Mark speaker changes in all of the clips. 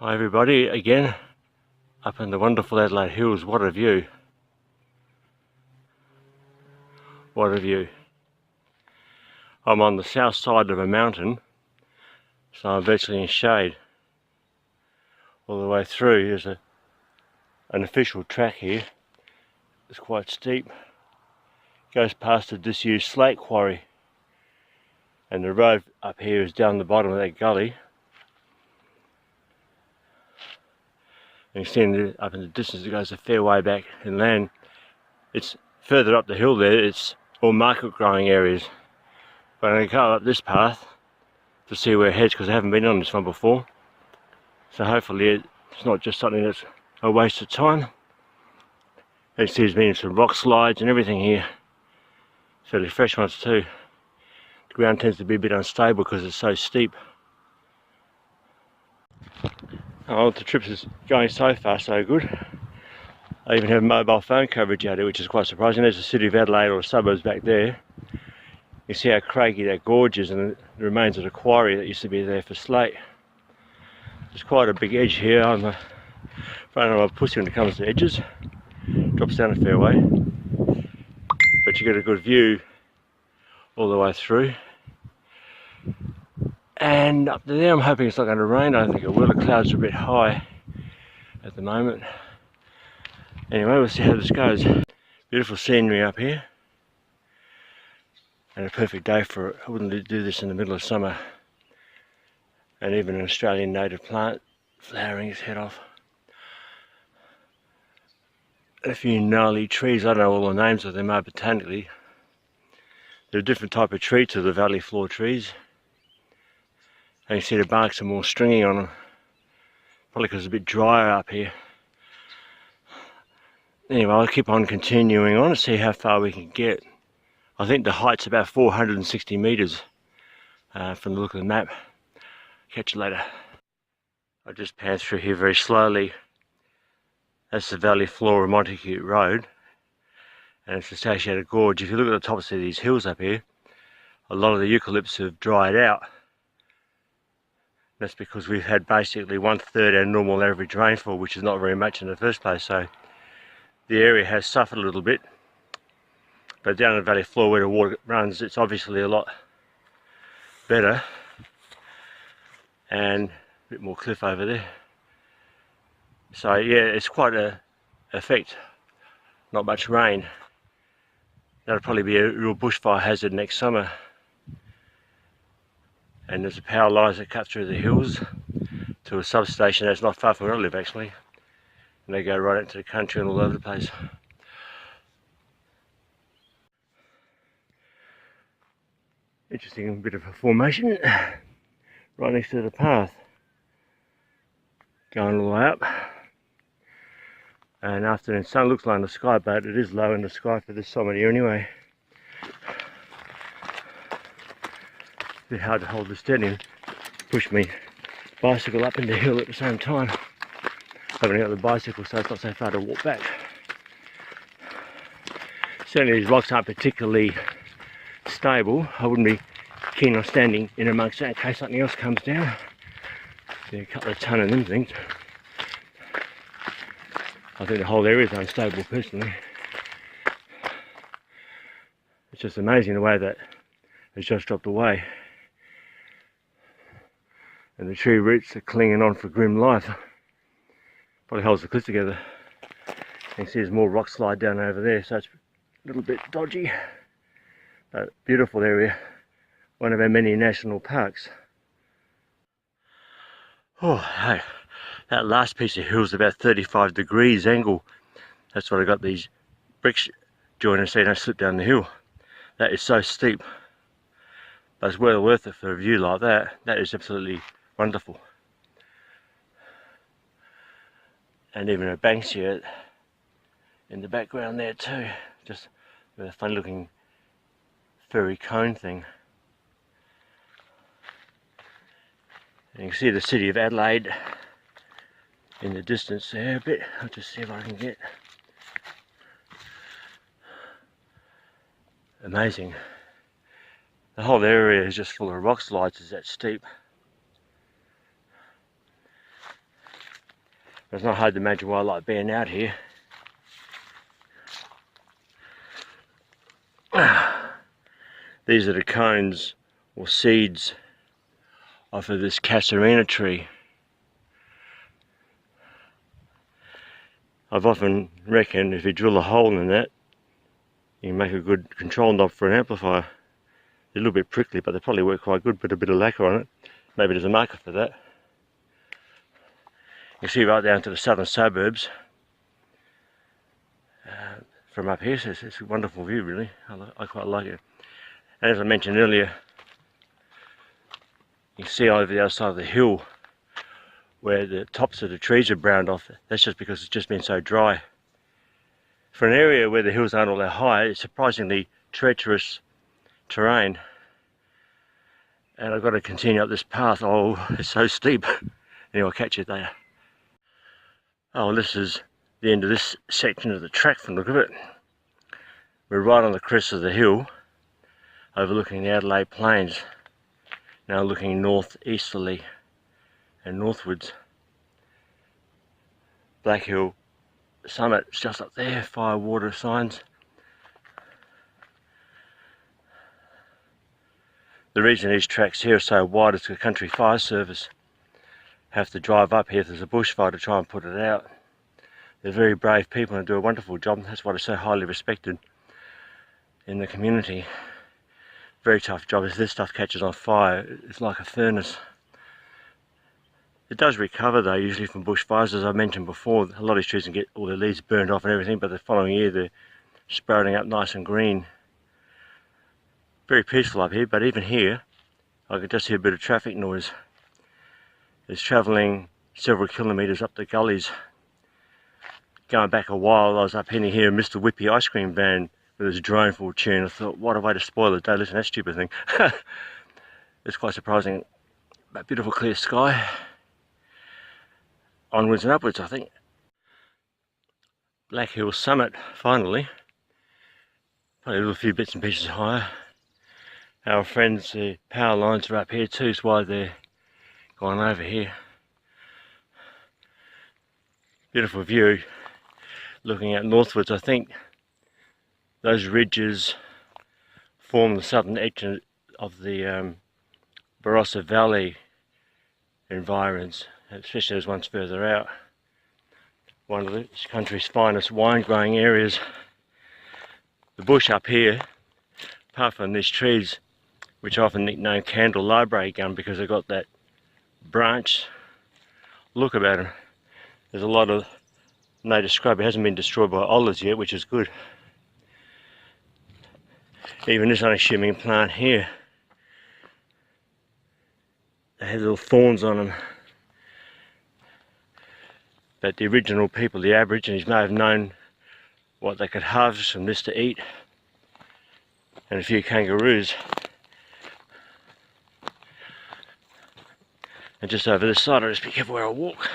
Speaker 1: Hi everybody, again up in the wonderful Adelaide Hills. What a view! What a view! I'm on the south side of a mountain, so I'm virtually in shade all the way through. There's an official track here. It's quite steep. Goes past a disused slate quarry, and the road up here is down the bottom of that gully. And you see up in the distance it goes a fair way back inland. It's further up the hill there, it's all market growing areas. But I'm going to go up this path to see where it heads, because I haven't been on this one before. So hopefully it's not just something that's a waste of time. You see there's been some rock slides and everything here. Fairly fresh ones too. The ground tends to be a bit unstable because it's so steep. Oh, the trip is going so far so good. I even have mobile phone coverage out here, which is quite surprising. There's the city of Adelaide, or the suburbs back there. You see how craggy that gorge is, and the remains of the quarry that used to be there for slate. There's quite a big edge here. I'm afraid I'm a pussy when it comes to edges. Drops down a fair way. But you get a good view all the way through. And up there I'm hoping it's not going to rain. I don't think it will. The clouds are a bit high at the moment. Anyway, we'll see how this goes. Beautiful scenery up here. And a perfect day for it. I wouldn't do this in the middle of summer. And even an Australian native plant flowering its head off. A few gnarly trees. I don't know all the names of them are botanically. They're a different type of tree to the valley floor trees. And you see the barks are more stringy on them. Probably because it's a bit drier up here. Anyway, I'll keep on continuing on and see how far we can get. I think the height's about 460 metres from the look of the map. Catch you later. I just passed through here very slowly. That's the valley floor of Montacute Road, and it's associated gorge. If you look at the tops of these hills up here, a lot of the eucalypts have dried out. That's because we've had basically 1/3 our normal average rainfall, which is not very much in the first place. So the area has suffered a little bit. But down the valley floor where the water runs, it's obviously a lot better. And a bit more cliff over there. So yeah, it's quite a effect. Not much rain. That'll probably be a real bushfire hazard next summer. And there's a power lines that cut through the hills to a substation that's not far from where I live actually. And they go right into the country and all over the place. Interesting bit of a formation right next to the path. Going all the way up. And afternoon sun looks low in the sky, but it is low in the sky for this time of year anyway. A bit hard to hold the steady and push me bicycle up and the hill at the same time. I haven't got the bicycle, so it's not so far to walk back. Certainly these rocks aren't particularly stable. I wouldn't be keen on standing in amongst that in case something else comes down. There's a couple of ton of them things. I think the whole area is unstable personally. It's just amazing the way that it's just dropped away. And the tree roots are clinging on for grim life. Probably holds the cliff together. You can see there's more rock slide down over there, so it's a little bit dodgy. But beautiful area. One of our many national parks. Oh, hey. That last piece of hill is about 35 degrees angle. That's what I got these bricks joining so you don't slip down the hill. That is so steep. But it's well worth it for a view like that. That is absolutely wonderful. And even a banks here in the background there too. Just with a funny looking furry cone thing. And you can see the city of Adelaide in the distance there a bit. I'll just see if I can get. Amazing. The whole area is just full of rock slides, it's that steep. It's not hard to imagine why I like being out here. These are the cones or seeds off of this casuarina tree. I've often reckoned if you drill a hole in that, you can make a good control knob for an amplifier. They're a little bit prickly, but they probably work quite good. Put a bit of lacquer on it. Maybe there's a market for that. You can see right down to the southern suburbs from up here, so it's a wonderful view really. I quite like it. And as I mentioned earlier, you can see over the other side of the hill where the tops of the trees are browned off. That's just because it's just been so dry. For an area where the hills aren't all that high, it's surprisingly treacherous terrain. And I've got to continue up this path. Oh, it's so steep. Anyway, I'll catch you there. Oh, this is the end of this section of the track from the look of it. We're right on the crest of the hill, overlooking the Adelaide Plains. Now looking northeasterly and northwards. Black Hill Summit is just up there, fire water signs. The reason these tracks here are so wide is the country fire service have to drive up here if there's a bushfire to try and put it out. They're very brave people and do a wonderful job. That's why they're so highly respected in the community. Very tough job. If this stuff catches on fire, it's like a furnace. It does recover though, usually from bushfires. As I mentioned before, a lot of these trees can get all their leaves burned off and everything, but the following year they're sprouting up nice and green. Very peaceful up here, but even here I could just hear a bit of traffic noise. It's travelling several kilometres up the gullies. Going back a while, I was up in here, Mr. Whippy ice cream van with his drone full tune. I thought, what a way to spoil the day, listen to that stupid thing. It's quite surprising. But beautiful clear sky. Onwards and upwards, I think. Black Hill Summit, finally. Probably a little few bits and pieces higher. Our friends, the power lines are up here too, so why they're going over here. Beautiful view. Looking out northwards, I think those ridges form the southern edge of the Barossa Valley environs, especially those ones further out. One of this country's finest wine growing areas. The bush up here, apart from these trees, which are often nicknamed Candle Library Gum because they've got that branch look about them. There's a lot of native scrub. It hasn't been destroyed by olives yet, which is good. Even this unassuming plant here, they have little thorns on them. But the original people, the Aborigines, may have known what they could harvest from this to eat. And a few kangaroos. And just over this side, I'll just be careful where I walk.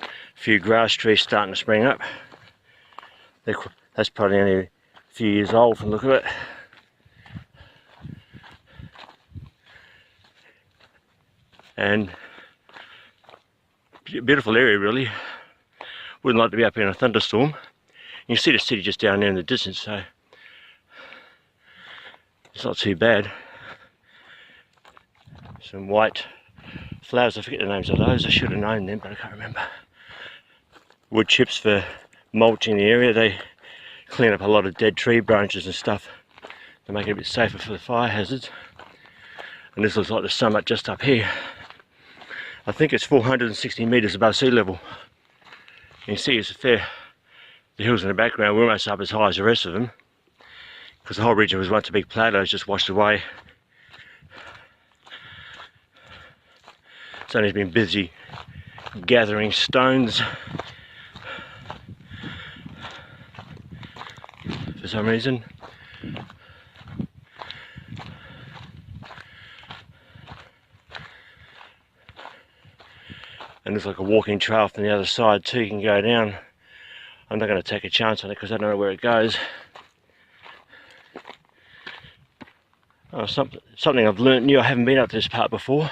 Speaker 1: A few grass trees starting to spring up. That's probably only a few years old from the look of it. And beautiful area really. Wouldn't like to be up here in a thunderstorm. You can see the city just down there in the distance, so it's not too bad. Some white flowers, I forget the names of those, I should have known them but I can't remember. Wood chips for mulching the area. They clean up a lot of dead tree branches and stuff to make it a bit safer for the fire hazards. And this looks like the summit just up here. I think it's 460 metres above sea level. You can see it's the hills in the background, we're almost up as high as the rest of them because the whole region was once a big plateau, it's just washed away. Sonny's been busy gathering stones for some reason. And there's like a walking trail from the other side too, you can go down. I'm not going to take a chance on it because I don't know where it goes. Oh, something I've learnt new, I haven't been up to this part before.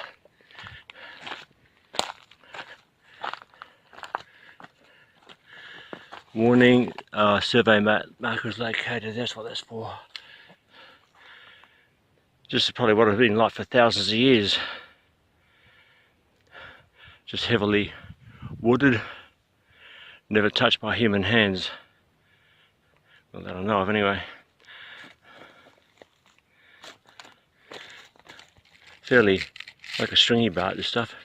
Speaker 1: Warning, survey markers located, that's what that's for. Just probably what it's been like for thousands of years. Just heavily wooded, never touched by human hands. Well, that I know of anyway. Fairly like a stringy bark, this stuff.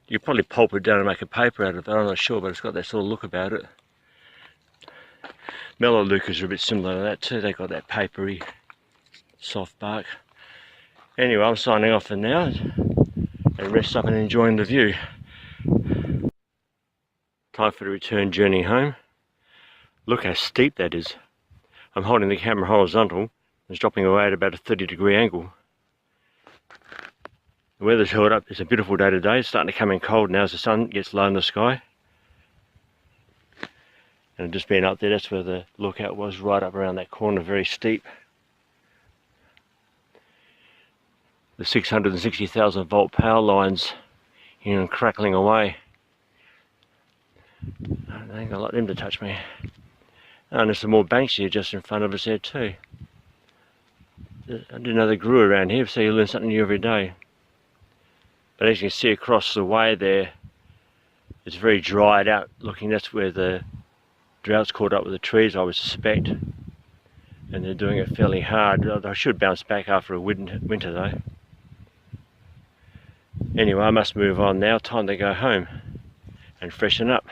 Speaker 1: You could probably pulp it down and make a paper out of it, I'm not sure, but it's got that sort of look about it. Melaleucas are a bit similar to that too, they've got that papery, soft bark. Anyway, I'm signing off for now and rest up and enjoying the view. Time for the return journey home. Look how steep that is. I'm holding the camera horizontal, it's dropping away at about a 30-degree angle. The weather's held up, it's a beautiful day today, it's starting to come in cold now as the sun gets low in the sky. And just being up there, that's where the lookout was, right up around that corner, very steep. The 660,000 volt power lines, you know, crackling away. I ain't gonna let them to touch me. And there's some more banks here just in front of us there too. I didn't know they grew around here, so you learn something new every day. But as you can see across the way there, it's very dried out looking. That's where the drought's caught up with the trees, I would suspect. And they're doing it fairly hard. I should bounce back after a winter though. Anyway, I must move on now. Time to go home and freshen up.